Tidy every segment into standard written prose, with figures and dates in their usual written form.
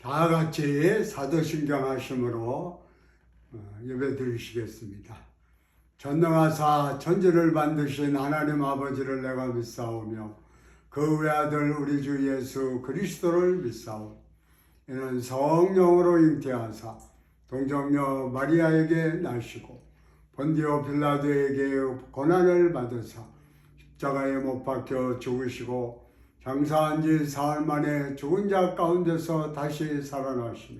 다 같이 사도신경 하심으로 예배 드리시겠습니다. 전능하사 천지를 만드신 하나님 아버지를 내가 믿사오며 그 외아들 우리 주 예수 그리스도를 믿사오. 이는 성령으로 잉태하사 동정녀 마리아에게 나시고 본디오 빌라도에게 고난을 받으사 십자가에 못 박혀 죽으시고 장사한 지 사흘 만에 죽은 자 가운데서 다시 살아나시며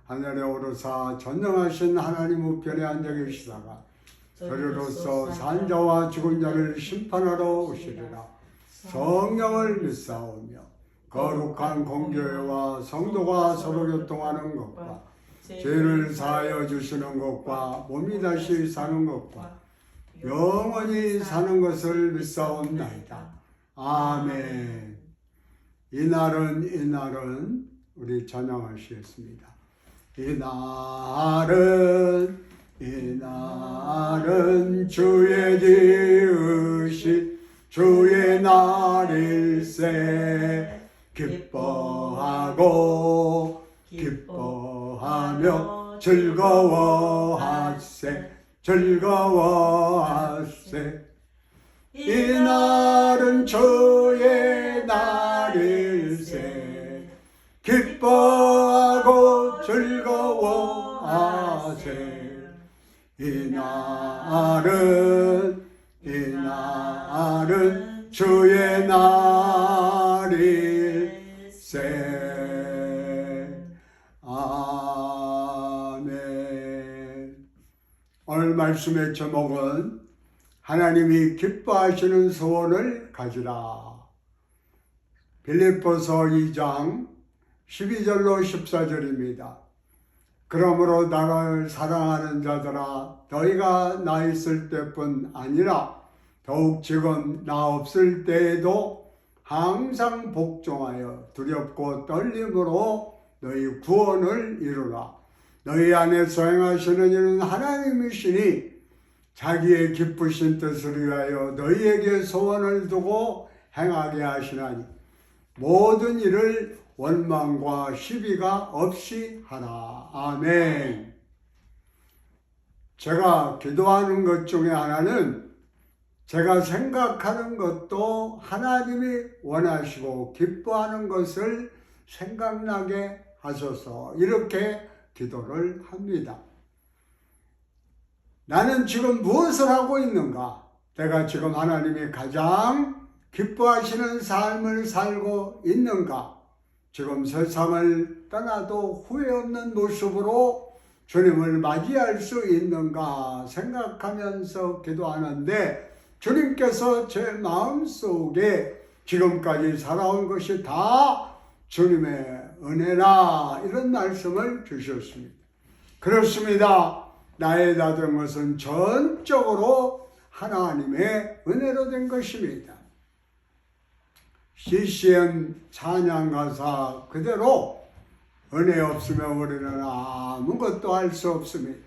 하늘에 오르사 전능하신 하나님 우편에 앉아 계시다가 저리로서 산 자와 죽은 자를 심판하러 오시리라. 성령을 믿사오며 거룩한 공교회와 성도가 서로 교통하는 것과 죄를 사하여 주시는 것과 몸이 다시 사는 것과 영원히 사는 것을 믿사옵나이다. 아멘. 이날은 우리 찬양하시겠습니다. 이날은 주의 지으신 주의 날일세. 기뻐하고 기뻐하며 즐거워하세. 이날은 주의 날일세. 기뻐하고 즐거워하세. 이날은 주의 날일세. 아멘. 오늘 말씀의 제목은 하나님이 기뻐하시는 소원을 가지라. 빌립보서 2장 12절로 14절입니다. 그러므로 나를 사랑하는 자들아, 너희가 나 있을 때뿐 아니라 더욱 지금 나 없을 때에도 항상 복종하여 두렵고 떨림으로 너희 구원을 이루라. 너희 안에서 행하시는 이는 하나님이시니 자기의 기쁘신 뜻을 위하여 너희에게 소원을 두고 행하게 하시나니 모든 일을 원망과 시비가 없이 하라. 아멘. 제가 기도하는 것 중에 하나는 제가 생각하는 것도 하나님이 원하시고 기뻐하는 것을 생각나게 하소서, 이렇게 기도를 합니다. 나는 지금 무엇을 하고 있는가? 내가 지금 하나님이 가장 기뻐하시는 삶을 살고 있는가? 지금 세상을 떠나도 후회 없는 모습으로 주님을 맞이할 수 있는가 생각하면서 기도하는데, 주님께서 제 마음속에 지금까지 살아온 것이 다 주님의 은혜라, 이런 말씀을 주셨습니다. 그렇습니다. 나의 다된 것은 전적으로 하나님의 은혜로 된 것입니다. CCM 찬양 가사 그대로 은혜 없으면 우리는 아무것도 할 수 없습니다.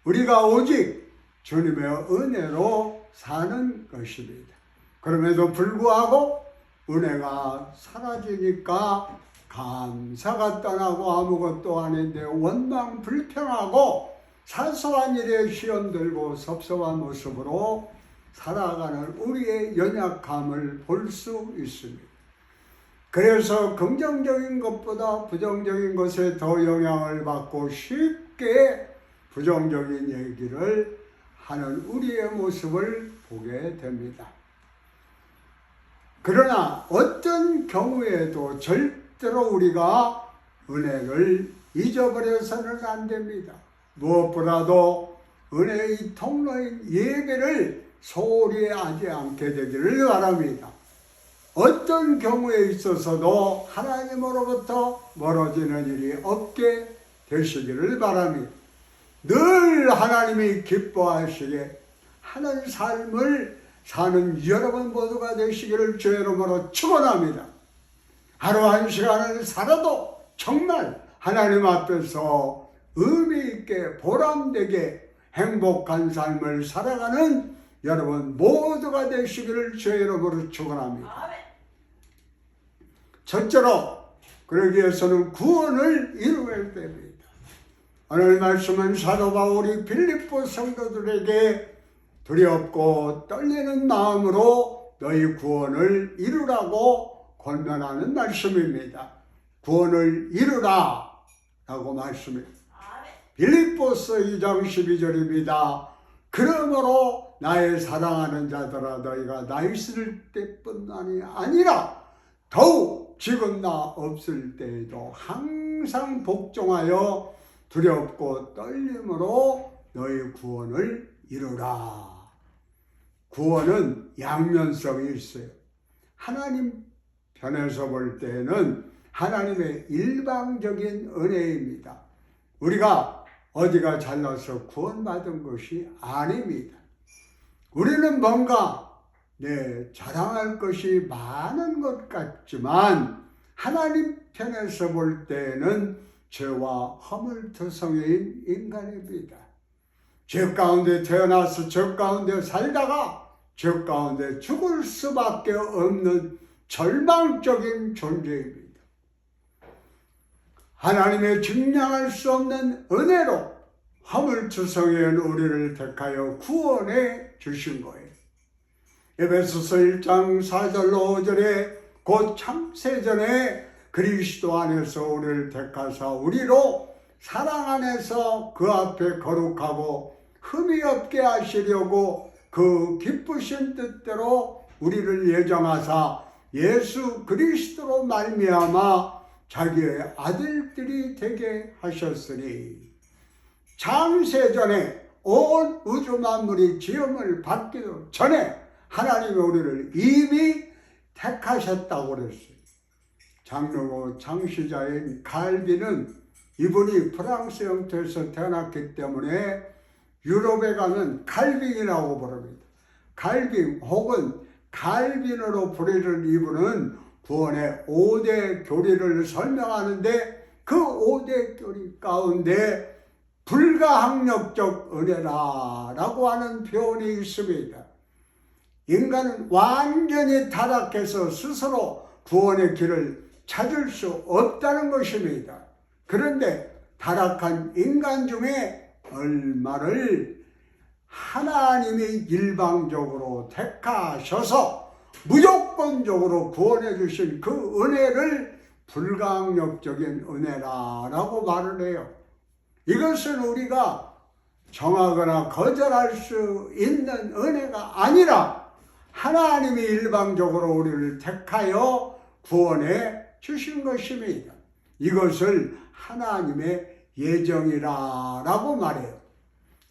우리가 오직 주님의 은혜로 사는 것입니다. 그럼에도 불구하고 은혜가 사라지니까 감사가 떠나고 아무것도 아닌데 원망 불평하고 사소한 일에 시험 들고 섭섭한 모습으로 살아가는 우리의 연약함을 볼 수 있습니다. 그래서 긍정적인 것보다 부정적인 것에 더 영향을 받고 쉽게 부정적인 얘기를 하는 우리의 모습을 보게 됩니다. 그러나 어떤 경우에도 절대로 우리가 은혜를 잊어버려서는 안 됩니다. 무엇보다도 은혜의 통로인 예배를 소홀히 하지 않게 되기를 바랍니다. 어떤 경우에 있어서도 하나님으로부터 멀어지는 일이 없게 되시기를 바랍니다. 늘 하나님이 기뻐하시게 하는 삶을 사는 여러분 모두가 되시기를 주의 이름으로 축원합니다. 하루 한 시간을 살아도 정말 하나님 앞에서 의미 있게 보람되게 행복한 삶을 살아가는 여러분 모두가 되시기를 주의 이름으로 축원합니다. 첫째로 그러기 위해서는 구원을 이루어야 됩니다. 오늘 말씀은 사도 바울이 빌립보 성도들에게 두렵고 떨리는 마음으로 너희 구원을 이루라고 권면하는 말씀입니다. 구원을 이루라 라고 말씀합니다. 빌립보서 2장 12절입니다. 그러므로 나의 사랑하는 자들아 너희가 나 있을 때뿐만이 아니라 더욱 지금 나 없을 때에도 항상 복종하여 두렵고 떨림으로 너희 구원을 이루라. 구원은 양면성이 있어요. 하나님 편에서 볼 때는 하나님의 일방적인 은혜입니다. 우리가 어디가 잘나서 구원받은 것이 아닙니다. 우리는 뭔가 자랑할 것이 많은 것 같지만 하나님 편에서 볼 때는 죄와 허물투성이인 인간입니다. 죄 가운데 태어나서 죄 가운데 살다가 죄 가운데 죽을 수밖에 없는 절망적인 존재입니다. 하나님의 증량할 수 없는 은혜로 허물투성이인 우리를 택하여 구원해 주신 거예요. 에베소서 1장 4절로 5절에 곧 창세전에 그리스도 안에서 우리를 택하사 우리로 사랑 안에서 그 앞에 거룩하고 흠이 없게 하시려고 그 기쁘신 뜻대로 우리를 예정하사 예수 그리스도로 말미암아 자기의 아들들이 되게 하셨으니 창세전에 온 우주 만물이 지음을 받기도 전에 하나님이 우리를 이미 택하셨다고 그랬어요. 장로고 창시자인 칼빈은 이분이 프랑스 영토에서 태어났기 때문에 유럽에 가면 칼빈이라고 부릅니다. 칼빈 혹은 칼빈으로 부르는 이분은 구원의 5대 교리를 설명하는데 그 5대 교리 가운데 불가항력적 은혜라라고 하는 표현이 있습니다. 인간은 완전히 타락해서 스스로 구원의 길을 찾을 수 없다는 것입니다. 그런데 타락한 인간 중에 얼마를 하나님이 일방적으로 택하셔서 무조건적으로 구원해 주신 그 은혜를 불가항력적인 은혜라고 말을 해요. 이것은 우리가 정하거나 거절할 수 있는 은혜가 아니라 하나님이 일방적으로 우리를 택하여 구원해 주신 것입니다. 이것을 하나님의 예정이라고 말해요.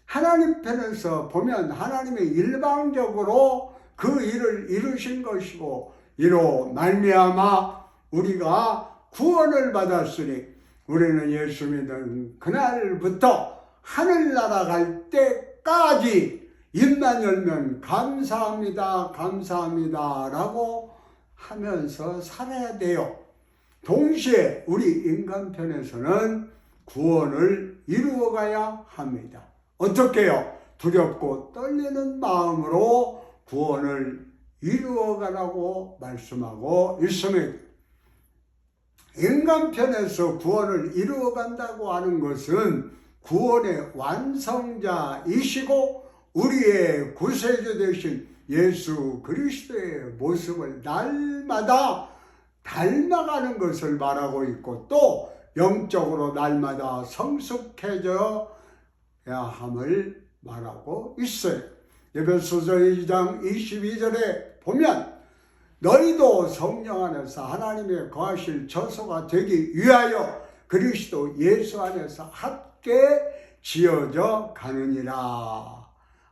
하나님 편에서 보면 하나님이 일방적으로 그 일을 이루신 것이고 이로 말미암아 우리가 구원을 받았으니 우리는 예수 믿는 그날부터 하늘나라 갈 때까지 입만 열면 감사합니다, 감사합니다 라고 하면서 살아야 돼요. 동시에 우리 인간 편에서는 구원을 이루어가야 합니다. 어떻게 해요? 두렵고 떨리는 마음으로 구원을 이루어가라고 말씀하고 있습니다. 인간 편에서 구원을 이루어간다고 하는 것은 구원의 완성자이시고 우리의 구세주 되신 예수 그리스도의 모습을 날마다 닮아가는 것을 말하고 있고 또 영적으로 날마다 성숙해져야 함을 말하고 있어요. 에베소서 2장 22절에 보면 너희도 성령 안에서 하나님의 거하실 처소가 되기 위하여 그리스도 예수 안에서 함께 지어져 가느니라.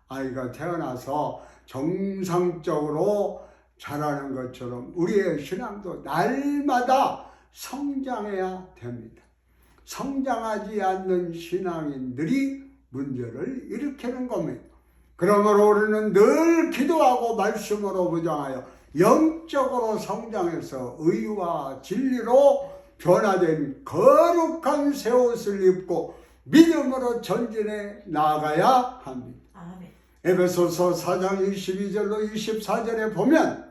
아이가 태어나서 정상적으로 자라는 것처럼 우리의 신앙도 날마다 성장해야 됩니다. 성장하지 않는 신앙인들이 문제를 일으키는 겁니다. 그러므로 우리는 늘 기도하고 말씀으로 부정하여 영적으로 성장해서 의와 진리로 변화된 거룩한 새 옷을 입고 믿음으로 전진해 나아가야 합니다. 아멘. 에베소서 4장 22절로 24절에 보면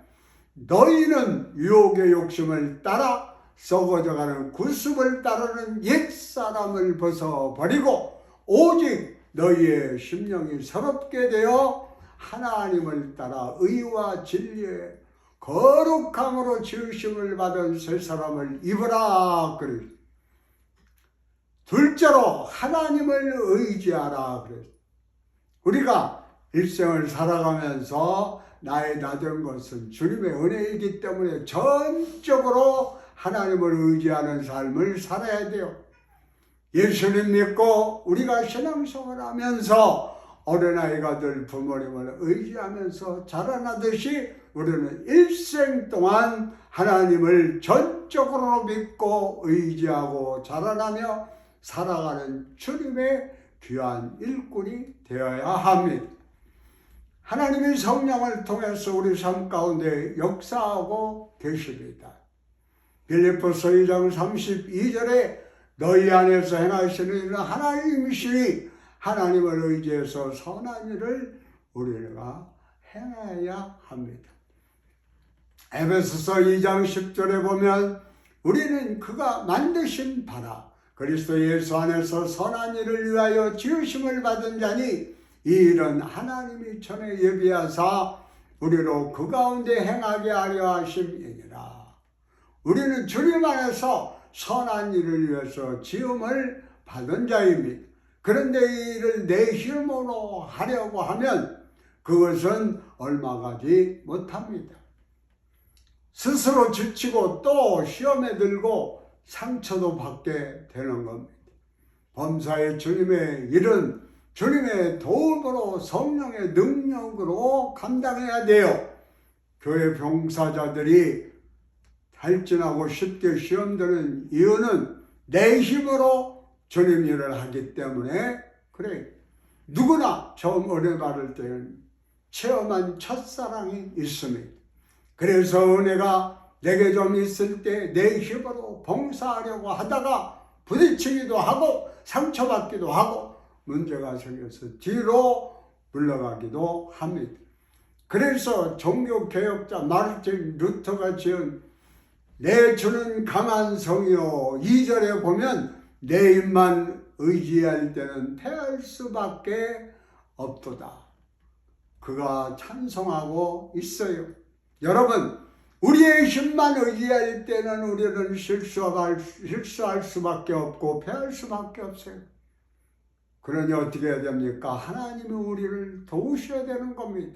너희는 유혹의 욕심을 따라 썩어져가는 구습을 따르는 옛사람을 벗어버리고 오직 너희의 심령이 새롭게 되어 하나님을 따라 의와 진리의 거룩함으로 지으심을 받은 새 사람을 입으라. 그래. 둘째로 하나님을 의지하라. 그래. 우리가 일생을 살아가면서 나의 낮은 것은 주님의 은혜이기 때문에 전적으로 하나님을 의지하는 삶을 살아야 돼요. 예수님 믿고 우리가 신앙생활을 하면서 어린아이가 될 부모님을 의지하면서 자라나듯이 우리는 일생 동안 하나님을 전적으로 믿고 의지하고 자라나며 살아가는 주님의 귀한 일꾼이 되어야 합니다. 하나님의 성령을 통해서 우리 삶 가운데 역사하고 계십니다. 빌립보서 2장 32절에 너희 안에서 행하시는 일은 하나님이시니 하나님을 의지해서 선한 일을 우리가 행해야 합니다. 에베소서 2장 10절에 보면 우리는 그가 만드신 바라 그리스도 예수 안에서 선한 일을 위하여 지으심을 받은 자니 이 일은 하나님이 전에 예비하사 우리로 그 가운데 행하게 하려 하심이니라. 우리는 주님 안에서 선한 일을 위해서 지음을 받은 자입니다. 그런데 이 일을 내 힘으로 하려고 하면 그것은 얼마 가지 못합니다. 스스로 지치고 또 시험에 들고 상처도 받게 되는 겁니다. 범사의 주님의 일은 주님의 도움으로 성령의 능력으로 감당해야 돼요. 교회 봉사자들이 탈진하고 쉽게 시험드는 이유는 내 힘으로 주님 일을 하기 때문에 그래. 누구나 처음 은혜 받을 때는 체험한 첫사랑이 있습니다. 그래서 은혜가 내게 좀 있을 때 내 힘으로 봉사하려고 하다가 부딪히기도 하고 상처받기도 하고 문제가 생겨서 뒤로 물러가기도 합니다. 그래서 종교개혁자 마르틴 루터가 지은 내 주는 강한 성이요 2절에 보면 내 힘만 의지할 때는 패할 수밖에 없도다. 그가 찬송하고 있어요. 여러분, 우리의 힘만 의지할 때는 우리는 실수할 수밖에 없고 패할 수밖에 없어요. 그러니 어떻게 해야 됩니까? 하나님이 우리를 도우셔야 되는 겁니다.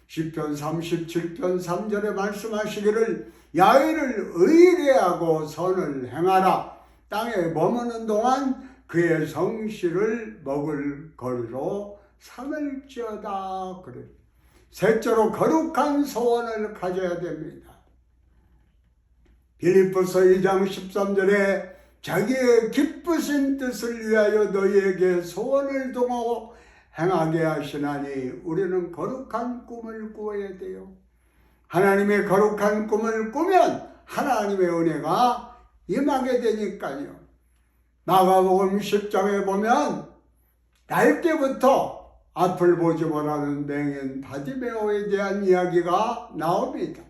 시편 37편 3절에 말씀하시기를 야훼를 의뢰하고 선을 행하라. 땅에 머무는 동안 그의 성실을 먹을 거리로 삼을지어다. 그래. 셋째로 거룩한 소원을 가져야 됩니다. 빌립보서 2장 13절에 자기의 기쁘신 뜻을 위하여 너희에게 소원을 동하고 행하게 하시나니 우리는 거룩한 꿈을 꾸어야 돼요. 하나님의 거룩한 꿈을 꾸면 하나님의 은혜가 임하게 되니까요. 마가복음 10장에 보면 날 때부터 앞을 보지 못하는 맹인 바디메오에 대한 이야기가 나옵니다.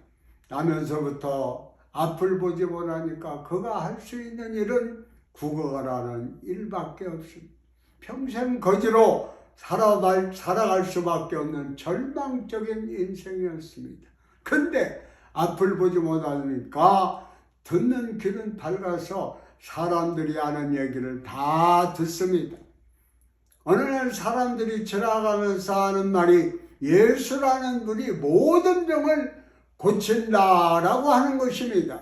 나면서부터 앞을 보지 못하니까 그가 할 수 있는 일은 구걸하는 일밖에 없습니다. 평생 거지로 살아갈 수밖에 없는 절망적인 인생이었습니다. 근데 앞을 보지 못하니까 듣는 귀는 밝아서 사람들이 하는 얘기를 다 듣습니다. 어느 날 사람들이 지나가면서 하는 말이 예수라는 분이 모든 병을 고친다라고 하는 것입니다.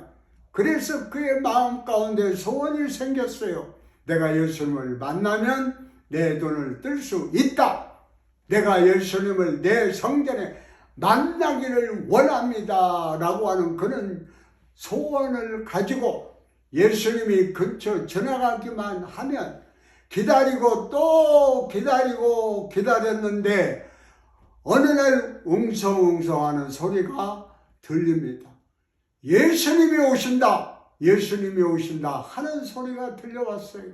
그래서 그의 마음 가운데 소원이 생겼어요. 내가 예수님을 만나면 내 눈을 뜰 수 있다. 내가 예수님을 내 성전에 만나기를 원합니다. 라고 하는 그런 소원을 가지고 예수님이 근처 지나가기만 하면 기다리고 또 기다리고 기다렸는데 어느 날 웅성웅성하는 소리가 들립니다. 예수님이 오신다. 예수님이 오신다 하는 소리가 들려왔어요.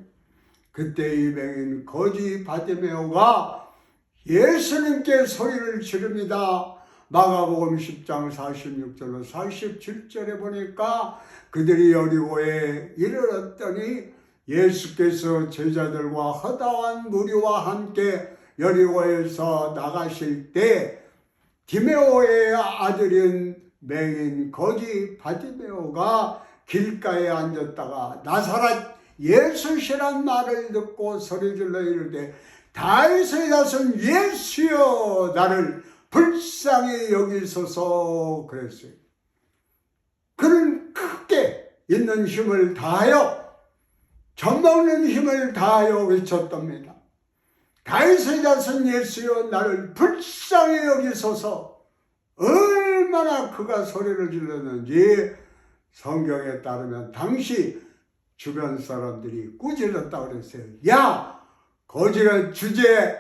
그때 이 맹인 거지 바디메오가 예수님께 소리를 지릅니다. 마가복음 10장 46절로 47절에 보니까 그들이 여리고에 이르렀더니 예수께서 제자들과 허다한 무리와 함께 여리고에서 나가실 때 디메오의 아들인 맹인 거지 바디메오가 길가에 앉았다가 나사렛 예수시란 말을 듣고 소리질러 이르되 다윗의 자손 예수여 나를 불쌍히 여기소서 그랬어요. 그는 크게 있는 힘을 다하여 젖먹는 힘을 다하여 외쳤답니다. 다윗의 자손 예수여 나를 불쌍히 여기소서. 얼마나 그가 소리를 질렀는지 성경에 따르면 당시 주변 사람들이 꾸질렀다고 그랬어요. 야, 거지가 주제에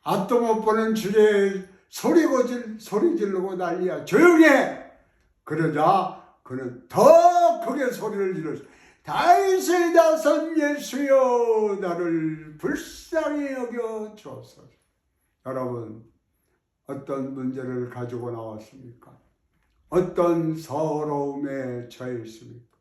앞도 못 보는 주제에 소리 지르고 난리야. 조용히 해. 그러자 그는 더 크게 소리를 질렀어요. 다윗의 자손 예수여 나를 불쌍히 여겨 주옵소서. 여러분, 어떤 문제를 가지고 나왔습니까? 어떤 서러움에 처해 있습니까?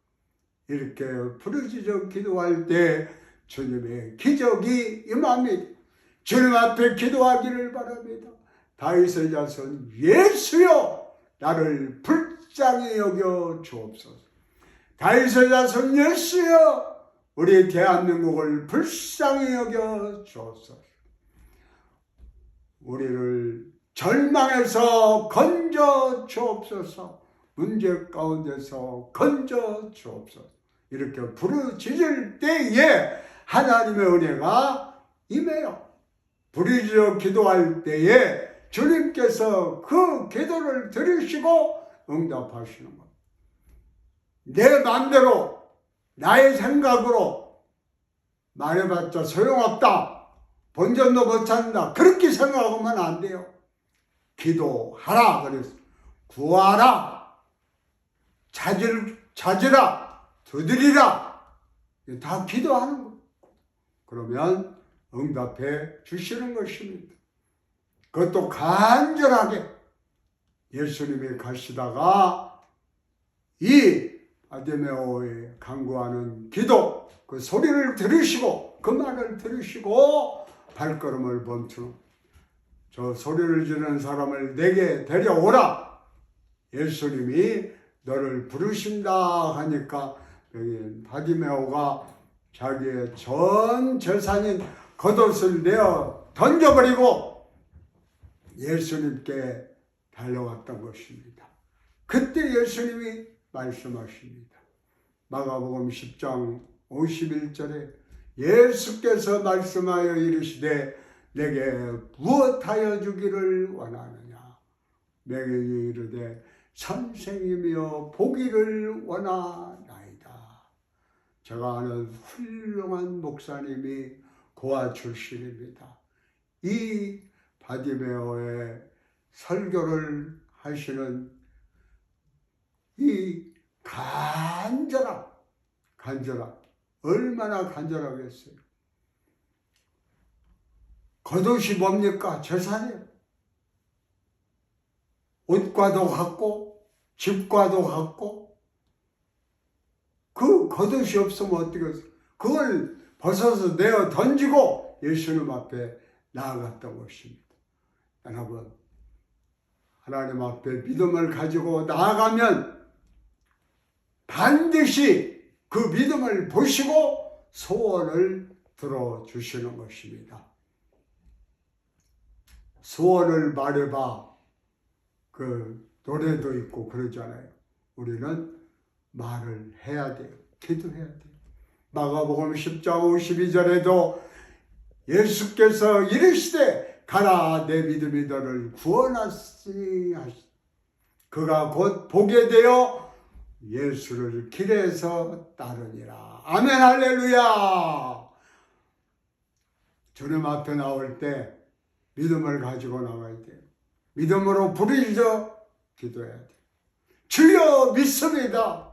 이렇게 부르짖어 기도할 때 주님의 기적이 임합니다. 주님 앞에 기도하기를 바랍니다. 다윗의 자손 예수여 나를 불쌍히 여겨 주옵소서. 다윗의 자손 예수여 우리 대한민국을 불쌍히 여겨 주옵소서. 우리를 절망에서 건져 주옵소서. 문제 가운데서 건져 주옵소서. 이렇게 부르짖을 때에 하나님의 은혜가 임해요. 부르짖어 기도할 때에 주님께서 그 기도를 들으시고 응답하시는 것. 내 마음대로 나의 생각으로 말해봤자 소용없다. 본전도 못 찾는다. 그렇게 생각하면 안 돼요. 기도하라 그랬어. 구하라. 찾으라. 두드리라. 다 기도하는 거. 그러면 응답해 주시는 것입니다. 그것도 간절하게 예수님이 가시다가 이 바디메오의 간구하는 기도 그 소리를 들으시고 그 말을 들으시고 발걸음을 멈추는 저 소리를 지르는 사람을 내게 데려오라. 예수님이 너를 부르신다 하니까 여기 바디메오가 자기의 전 재산인 겉옷을 내어 던져버리고 예수님께 달려왔던 것입니다. 그때 예수님이 말씀하십니다. 마가복음 10장 51절에 예수께서 말씀하여 이르시되 내게 무엇하여 주기를 원하느냐. 맹인이 이르되 선생님이여 보기를 원하나이다. 제가 아는 훌륭한 목사님이 고아 출신입니다. 이 바디메오의 설교를 하시는 이 간절함 얼마나 간절하겠어요. 겉옷이 뭡니까? 재산이에요. 옷과도 같고 집과도 같고 그 겉옷이 없으면 어떻게 해요? 그걸 벗어서 내어 던지고 예수님 앞에 나아갔던 것입니다. 여러분, 하나님 앞에 믿음을 가지고 나아가면 반드시 그 믿음을 보시고 소원을 들어주시는 것입니다. 소원을 말해봐. 그 노래도 있고 그러잖아요. 우리는 말을 해야 돼요. 기도해야 돼요. 마가복음 10장 52절에도 예수께서 이르시되 가라 내 믿음이 너를 구원하시니 하시. 그가 곧 보게 되어 예수를 길에서 따르니라. 아멘 할렐루야. 주님 앞에 나올 때 믿음을 가지고 나와야 돼요. 믿음으로 부르짖어 기도해야 돼요. 주여 믿습니다.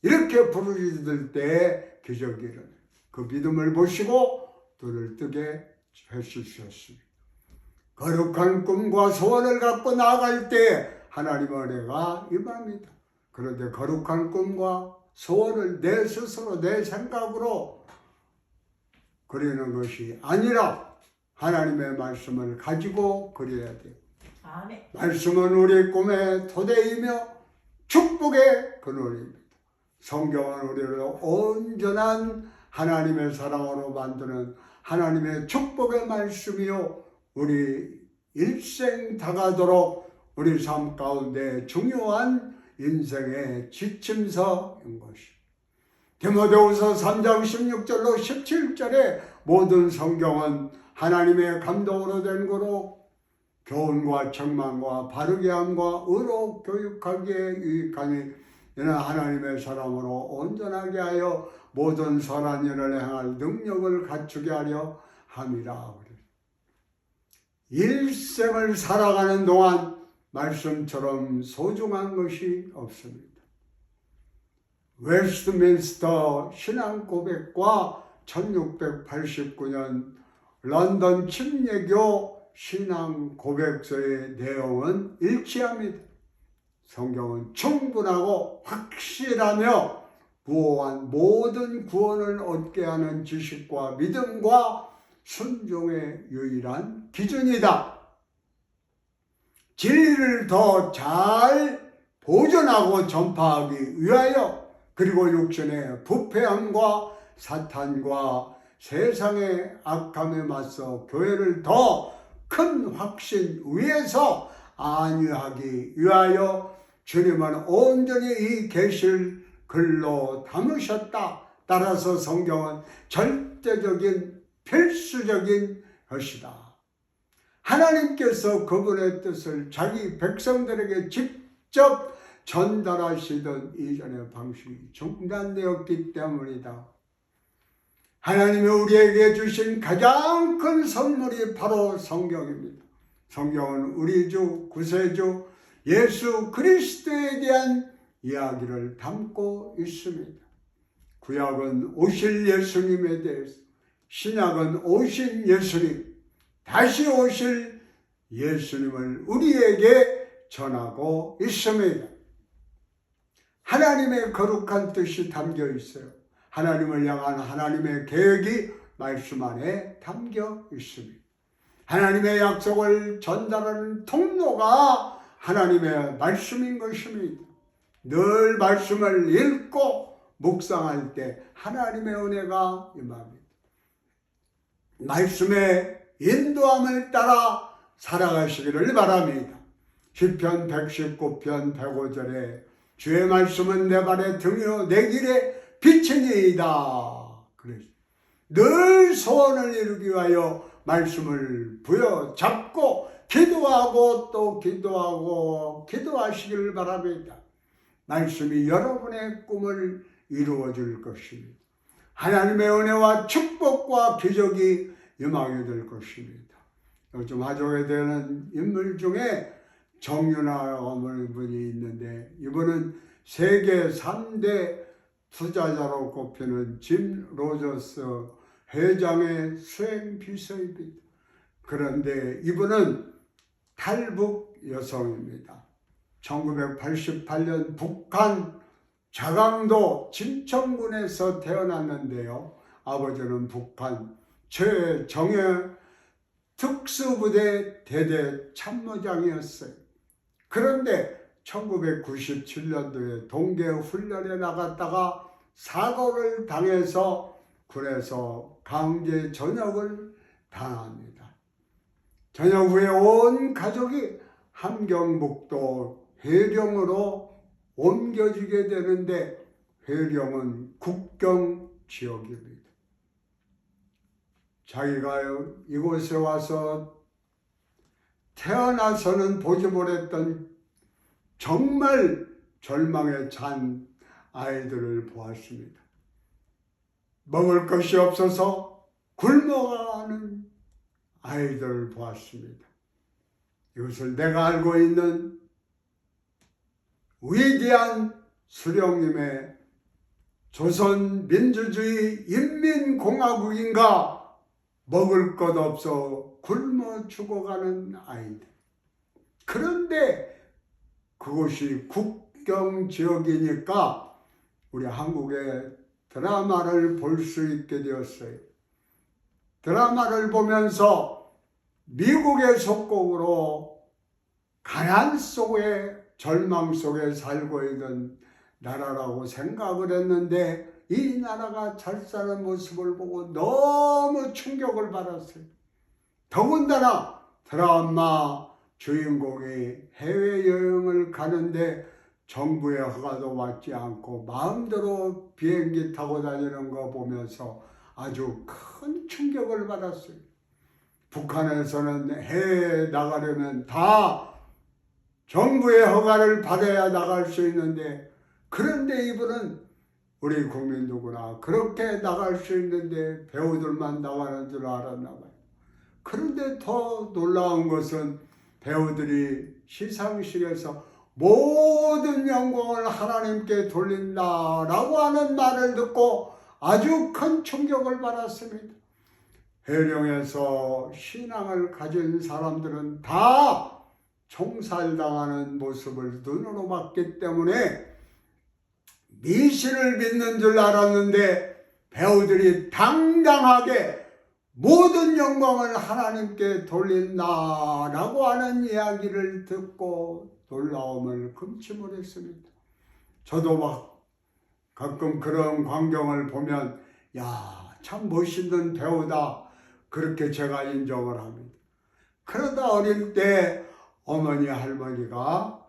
이렇게 부르짖을 때 기적이 일어나요. 그 믿음을 보시고 눈을 뜨게 해주셨습니다. 거룩한 꿈과 소원을 갖고 나아갈 때 하나님의 은혜가 임합니다. 그런데 거룩한 꿈과 소원을 내 스스로 내 생각으로 그리는 것이 아니라 하나님의 말씀을 가지고 그려야 돼요. 아멘. 말씀은 우리 꿈의 토대이며 축복의 근원입니다. 성경은 우리를 온전한 하나님의 사랑으로 만드는 하나님의 축복의 말씀이요, 우리 일생 다가도록 우리 삶 가운데 중요한 인생의 지침서인 것이. 디모데후서 3장 16절로 17절에 모든 성경은 하나님의 감동으로 된 거로 교훈과 책망과 바르게 함과 의로 교육하기에 유익하니 이는 하나님의 사람으로 온전하게 하여 모든 선한 일을 행할 능력을 갖추게 하려 함이라. 일생을 살아가는 동안 말씀처럼 소중한 것이 없습니다. 웨스트민스터 신앙고백과 1689년 런던 침례교 신앙고백서의 내용은 일치합니다. 성경은 충분하고 확실하며 무오한 모든 구원을 얻게 하는 지식과 믿음과 순종의 유일한 기준이다. 진리를 더 잘 보존하고 전파하기 위하여, 그리고 육신의 부패함과 사탄과 세상의 악함에 맞서 교회를 더 큰 확신 위에서 안위하기 위하여 주님은 온전히 이 계시를 글로 담으셨다. 따라서 성경은 절대적인 필수적인 것이다. 하나님께서 그분의 뜻을 자기 백성들에게 직접 전달하시던 이전의 방식이 중단되었기 때문이다. 하나님이 우리에게 주신 가장 큰 선물이 바로 성경입니다. 성경은 우리 주 구세주 예수 그리스도에 대한 이야기를 담고 있습니다. 구약은 오실 예수님에 대해서, 신약은 오신 예수님, 다시 오실 예수님을 우리에게 전하고 있습니다. 하나님의 거룩한 뜻이 담겨 있어요. 하나님을 향한 하나님의 계획이 말씀 안에 담겨 있습니다. 하나님의 약속을 전달하는 통로가 하나님의 말씀인 것입니다. 늘 말씀을 읽고 묵상할 때 하나님의 은혜가 임합니다. 말씀의 인도함을 따라 살아가시기를 바랍니다. 시편 119편 105절에 주의 말씀은 내 발의 등이요 내 길에 빛이니이다. 그래서 늘 소원을 이루기 위하여 말씀을 부여잡고 기도하고 또 기도하고 기도하시기를 바랍니다. 말씀이 여러분의 꿈을 이루어 줄 것입니다. 하나님의 은혜와 축복과 기적이 임하게 될 것입니다. 요즘 화제가 되는 인물 중에 정윤아라고 하는 분이 있는데, 이분은 세계 3대 투자자로 꼽히는 짐 로저스 회장의 수행 비서입니다. 그런데 이분은 탈북 여성입니다. 1988년 북한 자강도 진천군에서 태어났는데요. 아버지는 북한 최정예 특수부대 대대 참모장이었어요. 그런데 1997년도에 동계 훈련에 나갔다가 사고를 당해서 군에서 강제 전역을 당합니다. 전역 후에 온 가족이 함경북도 회령으로 옮겨지게 되는데, 회령은 국경 지역입니다. 자기가 이곳에 와서 태어나서는 보지 못했던 정말 절망에 찬 아이들을 보았습니다. 먹을 것이 없어서 굶어가는 아이들을 보았습니다. 이것을 내가 알고 있는 위대한 수령님의 조선민주주의 인민공화국인가 먹을 것 없어 굶어 죽어가는 아이들. 그런데 그곳이 국경 지역이니까 우리 한국의 드라마를 볼 수 있게 되었어요. 드라마를 보면서 미국의 속국으로 가난 속에 절망 속에 살고 있는 나라라고 생각을 했는데 이 나라가 잘 사는 모습을 보고 너무 충격을 받았어요. 더군다나 드라마 주인공이 해외여행을 가는데 정부의 허가도 받지 않고 마음대로 비행기 타고 다니는 거 보면서 아주 큰 충격을 받았어요. 북한에서는 해외에 나가려면 다 정부의 허가를 받아야 나갈 수 있는데, 그런데 이분은 우리 국민 누구나 그렇게 나갈 수 있는데 배우들만 나가는 줄 알았나 봐요. 그런데 더 놀라운 것은 배우들이 시상식에서 모든 영광을 하나님께 돌린다라고 하는 말을 듣고 아주 큰 충격을 받았습니다. 해령에서 신앙을 가진 사람들은 다 총살당하는 모습을 눈으로 봤기 때문에 미신을 믿는 줄 알았는데 배우들이 당당하게 모든 영광을 하나님께 돌린다라고 하는 이야기를 듣고 놀라움을 금치 못했습니다. 저도 막 가끔 그런 광경을 보면 참 멋있는 배우다, 그렇게 제가 인정을 합니다. 그러다 어릴 때 어머니 할머니가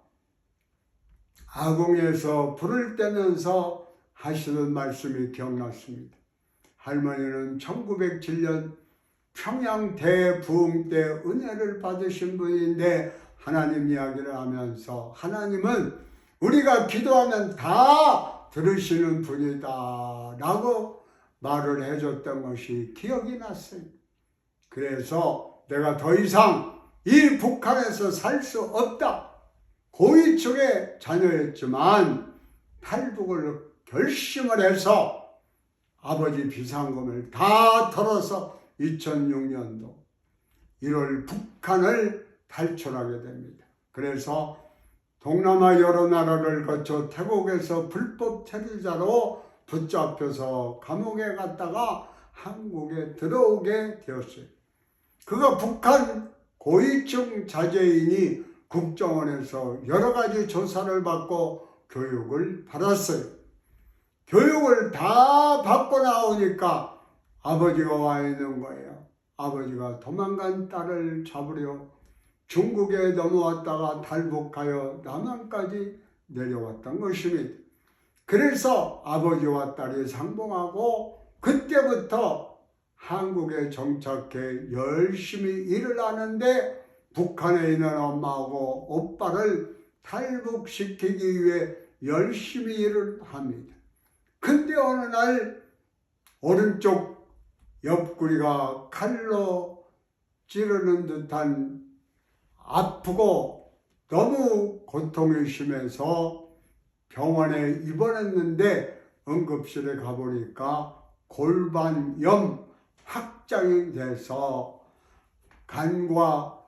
아궁에서 불을 떼면서 하시는 말씀이 기억났습니다. 할머니는 1907년 평양 대부흥 때 은혜를 받으신 분인데 하나님 이야기를 하면서 하나님은 우리가 기도하면 다 들으시는 분이다 라고 말을 해줬던 것이 기억이 났어요. 그래서 내가 더 이상 이 북한에서 살 수 없다, 고위층의 자녀였지만 탈북을 결심을 해서 아버지 비상금을 다 털어서 2006년도 1월 북한을 탈출하게 됩니다. 그래서 동남아 여러 나라를 거쳐 태국에서 불법 체류자로 붙잡혀서 감옥에 갔다가 한국에 들어오게 되었어요. 그가 북한 고위층 자제인이 국정원에서 여러 가지 조사를 받고 교육을 받았어요. 교육을 다 받고 나오니까 아버지가 와 있는 거예요. 아버지가 도망간 딸을 잡으려 중국에 넘어왔다가 탈북하여 남한까지 내려왔던 것입니다. 그래서 아버지와 딸이 상봉하고 그때부터 한국에 정착해 열심히 일을 하는데 북한에 있는 엄마하고 오빠를 탈북시키기 위해 열심히 일을 합니다. 근데 어느 날 오른쪽 옆구리가 칼로 찌르는 듯한 아프고 너무 고통이 심해서 병원에 입원했는데 응급실에 가보니까 골반염 확장이 돼서 간과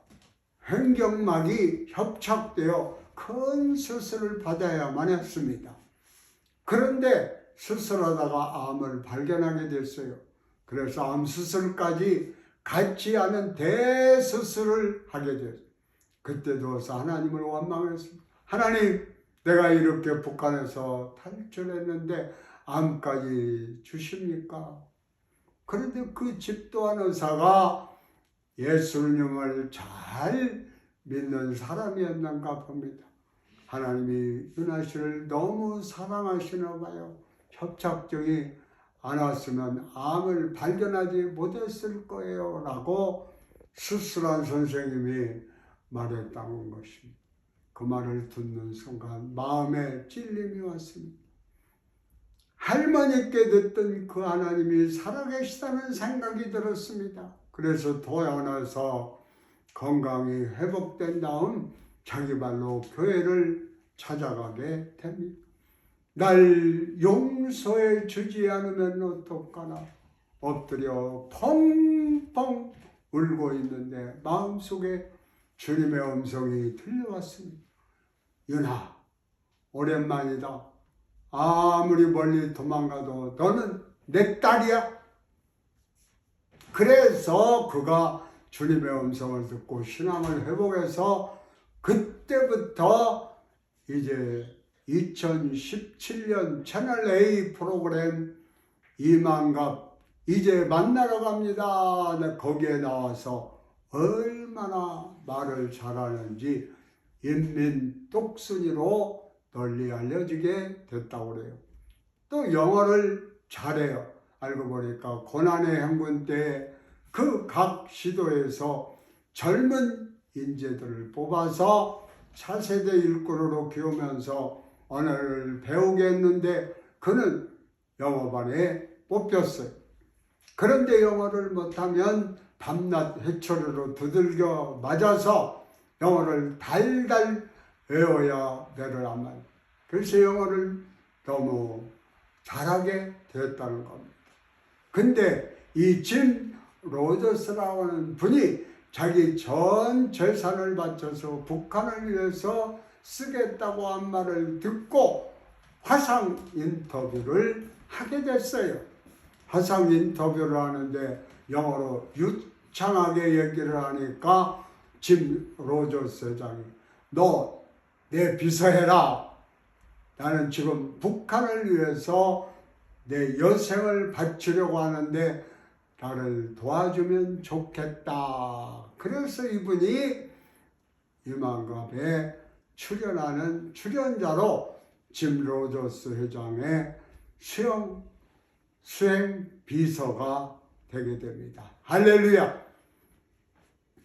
횡격막이 협착되어 큰 수술을 받아야만 했습니다. 그런데 수술하다가 암을 발견하게 됐어요. 그래서 암 수술까지 같지 않은 대수술을 하게 됐어요. 그때 도서 하나님을 원망했습니다. 하나님, 내가 이렇게 북한에서 탈출했는데 암까지 주십니까? 그런데 그 집도한 의사가 예수님을 잘 믿는 사람이었는가 봅니다. 하나님이 윤아 씨를 너무 사랑하시나 봐요. 협착증이 안 왔으면 암을 발견하지 못했을 거예요 라고 수술한 선생님이 말했다는 것입니다. 그 말을 듣는 순간 마음에 찔림이 왔습니다. 할머니께 듣던 그 하나님이 살아계시다는 생각이 들었습니다. 그래서 돌아와서 건강이 회복된 다음 자기 발로 교회를 찾아가게 됩니다. 날 용서해 주지 않으면 어떡하나. 엎드려 펑펑 울고 있는데 마음속에 주님의 음성이 들려왔습니다. 윤아, 오랜만이다. 아무리 멀리 도망가도 너는 내 딸이야. 그래서 그가 주님의 음성을 듣고 신앙을 회복해서 그때부터 이제 2017년 채널 A 프로그램 이만갑 이제 만나러 갑니다. 거기에 나와서 얼마나 말을 잘하는지 인민 똑순이로 널리 알려지게 됐다고 그래요. 또 영어를 잘해요. 알고 보니까 고난의 행군 때 그 각 시도에서 젊은 인재들을 뽑아서 차세대 일꾼으로 키우면서 언어를 배우겠는데 그는 영어반에 뽑혔어요. 그런데 영어를 못하면 밤낮 해초리로 두들겨 맞아서 영어를 달달 외워야 내를 안 말. 그래서 영어를 너무 잘하게 됐다는 겁니다. 근데 이 짐 로저스라고 하는 분이 자기 전 재산을 바쳐서 북한을 위해서 쓰겠다고 한 말을 듣고 화상 인터뷰를 하게 됐어요. 화상 인터뷰를 하는데 영어로 유창하게 얘기를 하니까 짐 로저스 회장이 너 내 비서해라. 나는 지금 북한을 위해서 내 여생을 바치려고 하는데 나를 도와주면 좋겠다. 그래서 이분이 이만갑에 출연하는 출연자로 짐 로저스 회장의 수행 비서가 되게 됩니다. 할렐루야!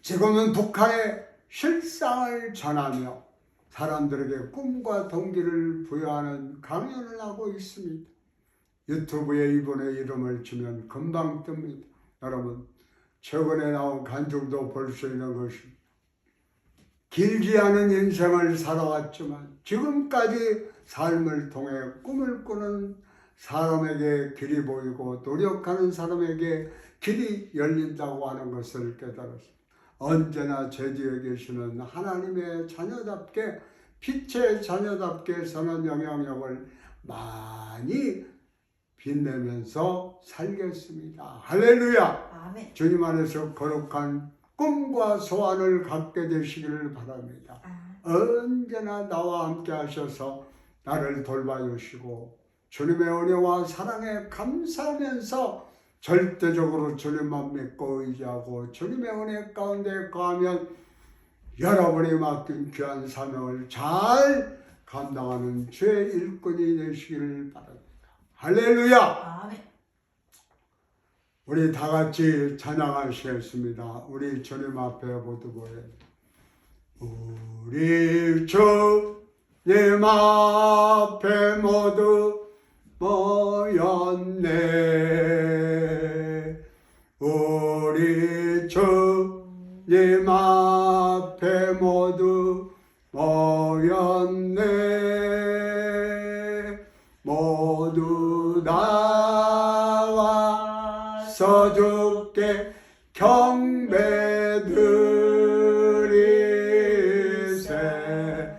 지금은 북한의 실상을 전하며 사람들에게 꿈과 동기를 부여하는 강연을 하고 있습니다. 유튜브에 이분의 이름을 치면 금방 뜹니다. 여러분, 최근에 나온 간증도 볼 수 있는 것입니다. 길지 않은 인생을 살아왔지만 지금까지 삶을 통해 꿈을 꾸는 사람에게 길이 보이고 노력하는 사람에게 길이 열린다고 하는 것을 깨달았습니다. 언제나 제 뒤에 계시는 하나님의 자녀답게 빛의 자녀답게 선한 영향력을 많이 빛내면서 살겠습니다. 할렐루야! 아멘. 주님 안에서 거룩한 꿈과 소원을 갖게 되시기를 바랍니다. 언제나 나와 함께 하셔서 나를 돌봐주시고 주님의 은혜와 사랑에 감사하면서 절대적으로 주님만 믿고 의지하고 주님의 은혜 가운데 거하면 여러분이 맡긴 귀한 사명을 잘 감당하는 주의 일꾼이 되시기를 바랍니다. 할렐루야! 아멘. 우리 다 같이 찬양하시겠습니다. 우리 주님 앞에 모두 모여. 우리 주님 앞에 모두 모였네. 우리 주님 앞에 모두 모였네. 모두 나와서 주께 경배드리세.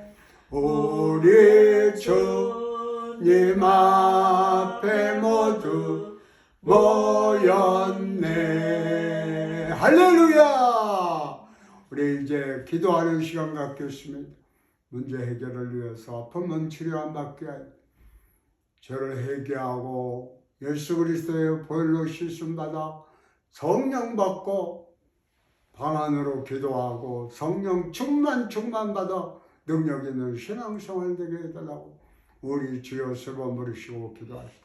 우리 주님 앞에 모두 모였네. 할렐루야! 우리 이제 기도하는 시간 갖겠습니다. 문제 해결을 위해서 아픔은 치료 안 받게 하여 죄를 회개하고 예수 그리스도의 보혈로 씻음 받아 성령 받고 방 안으로 기도하고 성령 충만 받아 능력 있는 신앙생활 되게 해달라고 우리 주여 세 번 부르시고 기도하시다.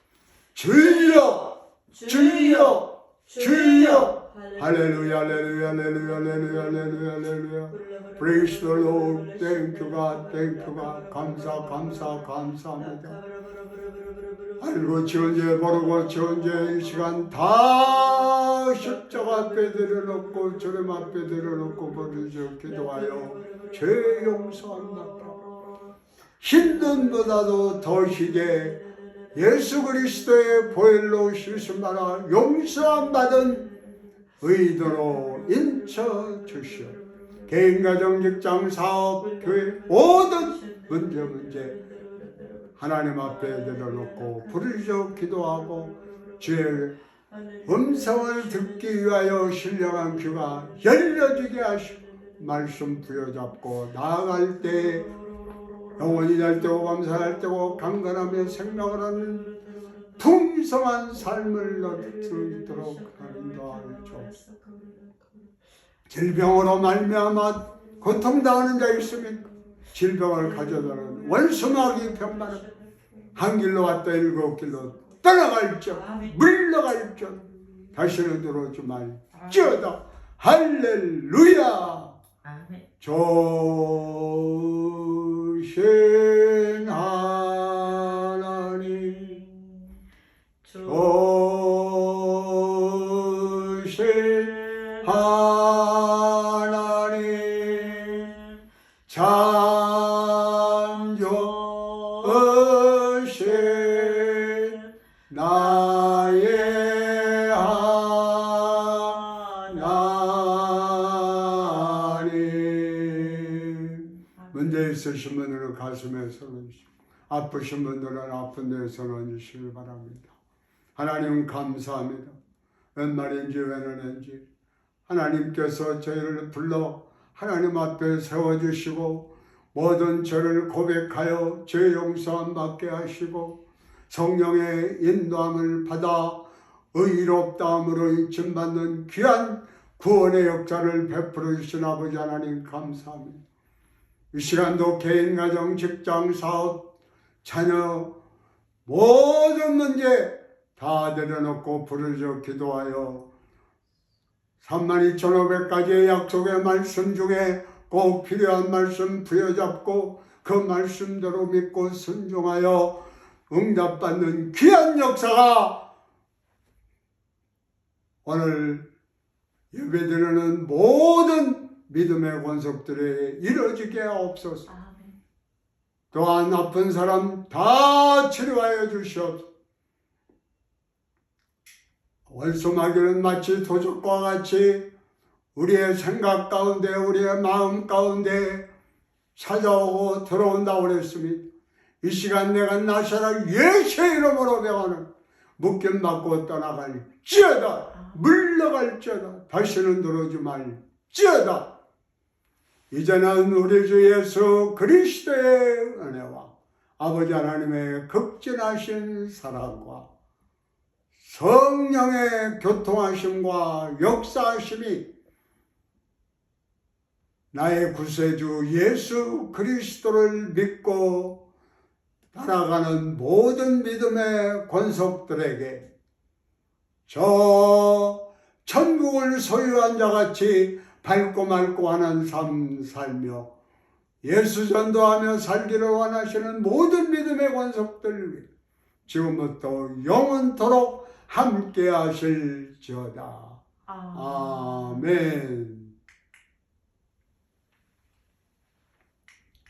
주여! 주여! 주여! 할렐루야, 할렐루야, 할렐루야, 할렐루야, 할렐루야, 할렐루야. Praise the Lord. Thank you, God. Thank you, God. 감사합니다. 알고 지은 죄 모르고 지은 죄 이 시간 다 십자가 앞에 들여놓고 주님 앞에 들여놓고 부르짖어 기도하여 죄 용서합니다. 힘든 보다도 더 희게 예수 그리스도의 보혈로 씻음받아 용서함 받은 의도로 인쳐 주시오. 개인, 가정, 직장, 사업, 교회 모든 문제 하나님 앞에 내려놓고 부르짖어 기도하고 주의 음성을 듣기 위하여 신령한 귀가 열려지게 하시고 말씀 부여잡고 나아갈 때 영원히 날 때고 감사할 때고 강건하며 생명을 하는 풍성한 삶을 얻도록 인도하여 주옵소서. 질병으로 말미암아 고통당하는 자 있습니까? 질병을 가져다는 원수마귀 병마는 한 길로 왔다 일곱 길로 떠나갈지어다 물러갈지어다 다시는 들어오지 말지어다. 할렐루야. 조신 하나님 조신 하나님 참 좋으신 나의 하나님. 문제 있으신 분들은 가슴에 손을, 아프신 분들은 아픈 데에 손을 주시기 바랍니다. 하나님 감사합니다. 웬 말인지 웬 은혜인지 하나님께서 저희를 불러 하나님 앞에 세워주시고 모든 죄를 고백하여 죄 용서함 받게 하시고 성령의 인도함을 받아 의롭다함으로 인침받는 귀한 구원의 역사를 베풀어 주신 아버지 하나님 감사합니다. 이 시간도 개인, 가정, 직장, 사업, 자녀 모든 문제 다 내려놓고 부르짖어 기도하여 32,500가지의 약속의 말씀 중에 꼭 필요한 말씀 부여잡고 그 말씀대로 믿고 순종하여 응답받는 귀한 역사가 오늘 예배드리는 모든 믿음의 권속들에 이루어지게 하옵소서. 또한 아픈 사람 다 치료하여 주시옵소서. 원수마귀는 마치 도적과 같이 우리의 생각 가운데 우리의 마음 가운데 찾아오고 들어온다고 그랬습니다. 이 시간 내가 나사렛 예수의 이름으로 명하는 묶임받고 떠나갈지어다 물러갈지어다 다시는 들어오지 말지어다. 이제는 우리 주 예수 그리스도의 은혜와 아버지 하나님의 극진하신 사랑과 성령의 교통하심과 역사하심이 나의 구세주 예수 그리스도를 믿고 따라가는 모든 믿음의 권속들에게 저 천국을 소유한 자같이 밝고 맑고 하는 삶 살며 예수 전도하며 살기를 원하시는 모든 믿음의 권속들을 위해 지금부터 영원토록 함께 하실지어다. 아멘.